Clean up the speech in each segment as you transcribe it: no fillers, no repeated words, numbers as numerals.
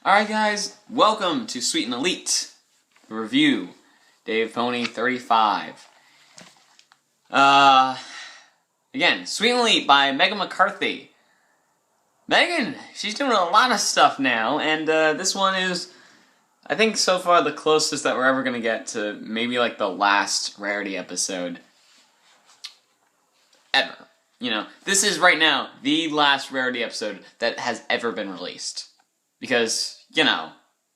Alright guys, welcome to Sweet and Elite Review, Dave Pony 35. Again, Sweet and Elite by Megan McCarthy. Megan, she's doing a lot of stuff now, and this one is, I think so far the closest that we're ever going to get to maybe like the last Rarity episode ever. You know, this is right now the last Rarity episode that has ever been released. Because, you know,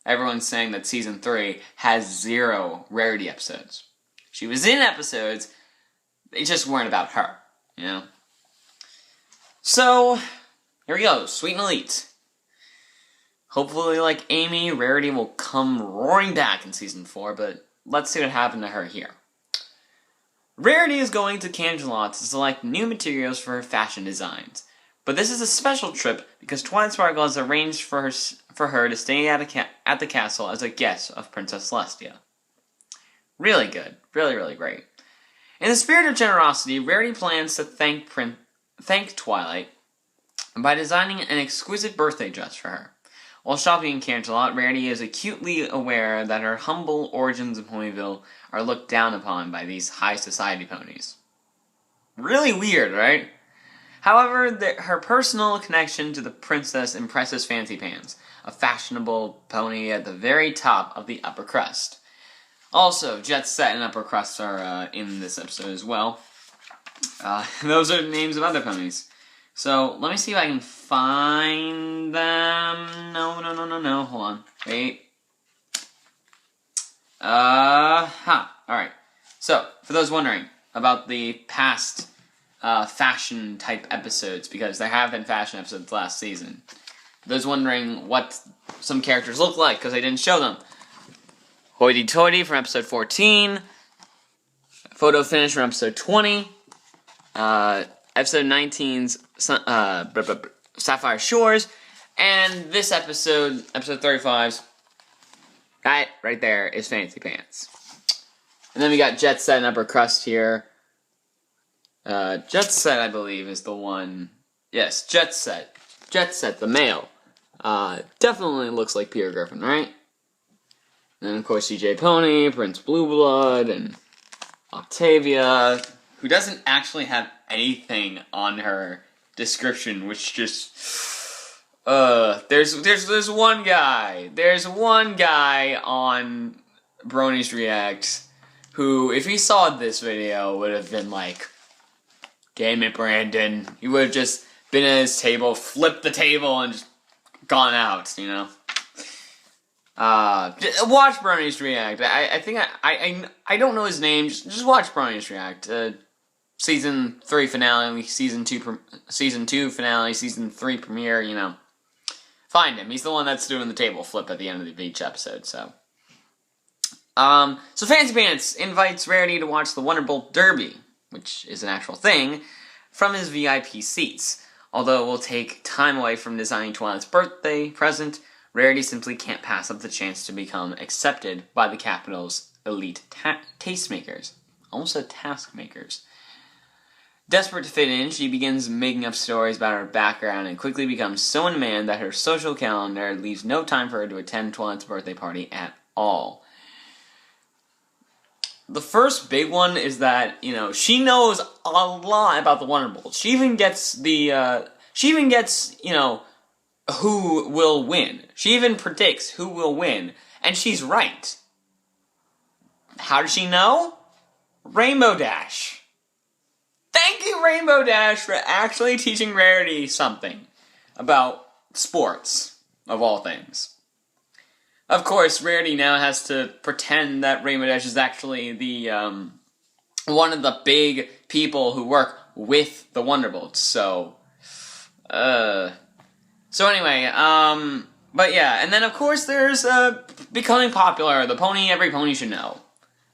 everyone's saying that Season 3 has 0 Rarity episodes. She was in episodes, they just weren't about her, you know? So, here we go, Sweet and Elite. Hopefully, like Amy, Rarity will come roaring back in Season 4, but let's see what happened to her here. Rarity is going to Canterlot to select new materials for her fashion designs. But this is a special trip because Twilight Sparkle has arranged for her to stay at the castle as a guest of Princess Celestia. Really good. Really, really great. In the spirit of generosity, Rarity plans to thank Twilight by designing an exquisite birthday dress for her. While shopping in Canterlot, Rarity is acutely aware that her humble origins in Ponyville are looked down upon by these high society ponies. Really weird, right? However, her personal connection to the princess impresses Fancy Pants, a fashionable pony at the very top of the upper crust. Also, Jet Set and Upper Crust are in this episode as well. Those are names of other ponies. So, let me see if I can find them. No, hold on. Wait. Alright. So, for those wondering about the past fashion type episodes, because there have been fashion episodes last season. Those wondering what some characters look like, because I didn't show them. Hoity Toity from episode 14. Photo Finish from episode 20. Episode 19's Sapphire Shores. And this episode 35's, that right there is Fancy Pants. And then we got Jet Set and Upper Crust here. Jet Set, I believe, is the one. Yes, Jet Set. Jet Set, the male. Definitely looks like Peter Griffin, right? And then, of course, CJ Pony, Prince Blue Blood, and Octavia, who doesn't actually have anything on her description, which just... There's one guy. There's one guy on Bronies React who, if he saw this video, would have been like, damn it, Brandon. He would have just been at his table, flipped the table, and just gone out, you know? Watch Bronies React. I think I don't know his name. Just watch Bronies React. Season 3 finale, Season 2 finale, Season 3 premiere, you know. Find him. He's the one that's doing the table flip at the end of each episode, so. So Fancy Pants invites Rarity to watch the Wonderbolt Derby, which is an actual thing, from his VIP seats. Although it will take time away from designing Twilight's birthday present, Rarity simply can't pass up the chance to become accepted by the capital's elite tastemakers. Almost said task makers. Desperate to fit in, she begins making up stories about her background and quickly becomes so in demand that her social calendar leaves no time for her to attend Twilight's birthday party at all. The first big one is that, you know, she knows a lot about the Wonderbolt. She even gets you know, who will win. She even predicts who will win, and she's right. How does she know? Rainbow Dash. Thank you, Rainbow Dash, for actually teaching Rarity something about sports, of all things. Of course, Rarity now has to pretend that Rainbow Dash is actually the, one of the big people who work with the Wonderbolts, so, So anyway, but yeah, and then of course there's, becoming popular, the pony every pony should know.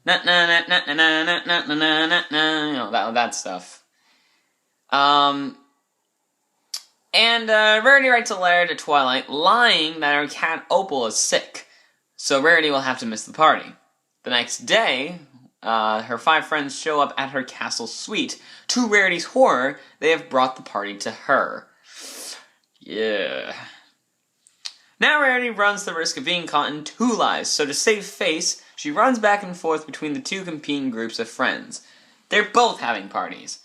You know, that stuff. And Rarity writes a letter to Twilight lying that her cat Opal is sick, so Rarity will have to miss the party. The next day, her 5 friends show up at her castle suite. To Rarity's horror, they have brought the party to her. Yeah. Now Rarity runs the risk of being caught in two lies, so to save face, she runs back and forth between the two competing groups of friends. They're both having parties.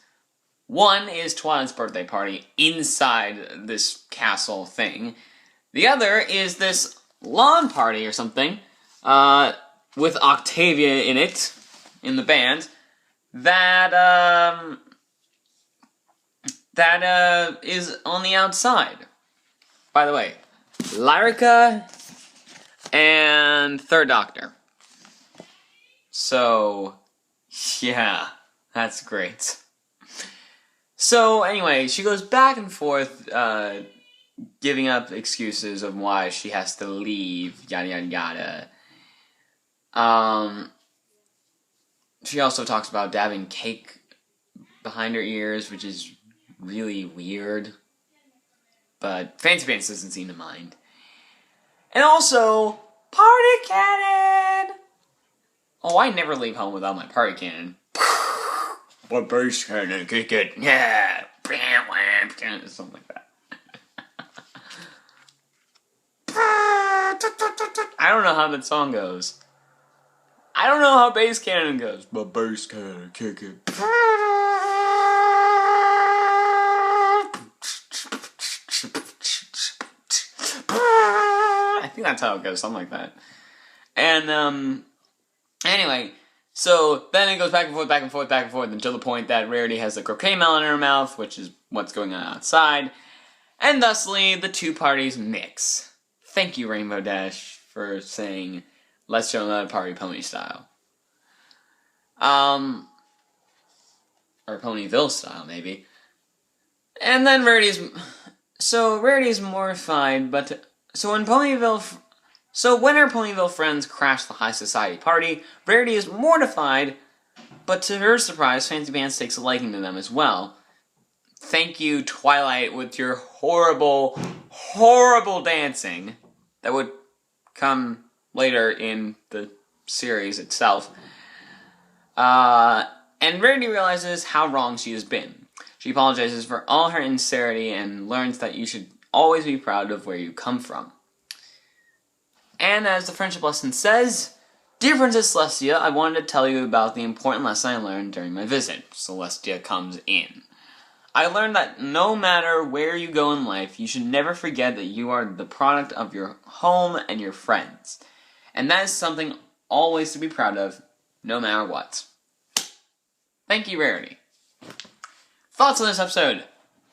One is Twilight's birthday party inside this castle thing. The other is this lawn party or something, with Octavia in it, in the band, that is on the outside. By the way, Lyrica and Third Doctor. So, yeah, that's great. So, anyway, she goes back and forth, giving up excuses of why she has to leave, yada yada yada. She also talks about dabbing cake behind her ears, which is really weird. But Fancy Pants doesn't seem to mind. And also, party cannon! Oh, I never leave home without my party cannon. My bass cannon, kick it, yeah! Something like that. I don't know how that song goes. I don't know how bass cannon goes. My bass cannon, kick it. I think that's how it goes, something like that. And, anyway, so then it goes back and forth, back and forth, back and forth, until the point that Rarity has the croquet melon in her mouth, which is what's going on outside, and thusly, the two parties mix. Thank you, Rainbow Dash, for saying, let's show another party pony style. Or Ponyville style, maybe. And then Rarity's mortified, but... So when her Ponyville friends crash the high society party, Rarity is mortified, but to her surprise, Fancy Pants takes a liking to them as well. Thank you, Twilight, with your horrible, horrible dancing that would come later in the series itself. And Rarity realizes how wrong she has been. She apologizes for all her insincerity and learns that you should always be proud of where you come from. And as the friendship lesson says, Dear Princess Celestia, I wanted to tell you about the important lesson I learned during my visit. Celestia comes in. I learned that no matter where you go in life, you should never forget that you are the product of your home and your friends. And that is something always to be proud of, no matter what. Thank you, Rarity. Thoughts on this episode?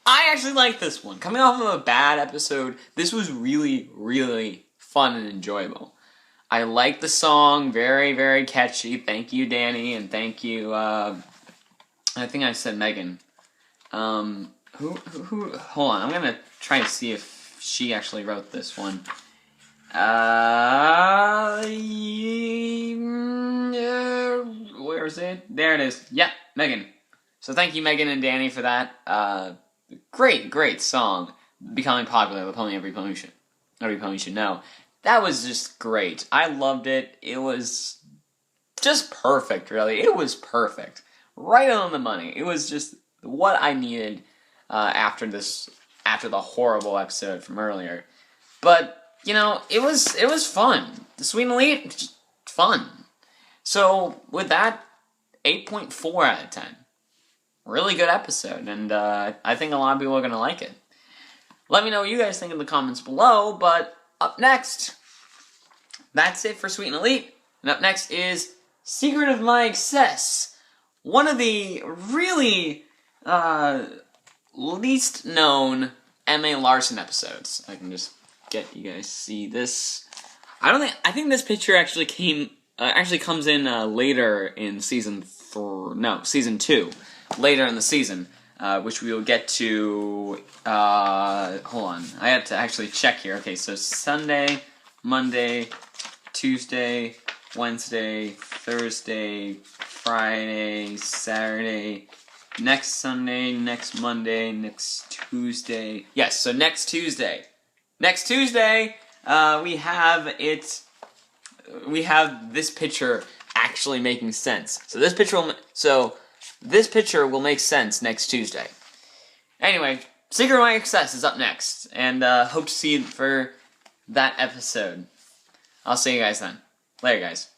I actually like this one. Coming off of a bad episode, this was really, really fun and enjoyable. I like the song, very, very catchy. Thank you, Danny, and thank you, I think I said Megan. Hold on, I'm gonna try and see if she actually wrote this one. Where is it? There it is. Yep, Megan. So thank you, Megan and Danny, for that. Great song. Becoming popular, the pony every pony should know. That was just great. I loved it. It was just perfect, really. It was perfect. Right on the money. It was just what I needed after the horrible episode from earlier. But, you know, it was fun. The Sweet and Elite, just fun. So, with that, 8.4 out of 10. Really good episode, and I think a lot of people are going to like it. Let me know what you guys think in the comments below, but up next, that's it for Sweet and Elite. And up next is Secret of My Excess. One of the really least known M.A. Larson episodes. I can just get you guys to see this. I think this picture actually comes in later in season 2. Later in the season, which we will get to, hold on, I have to actually check here. Okay, so Sunday, Monday, Tuesday, Wednesday, Thursday, Friday, Saturday, next Sunday, next Monday, next Tuesday. Yes, so next Tuesday. Next Tuesday, we have this picture actually making sense. So this picture will make sense next Tuesday. Anyway, Secret of My Excess is up next, and hope to see it for that episode. I'll see you guys then. Later, guys.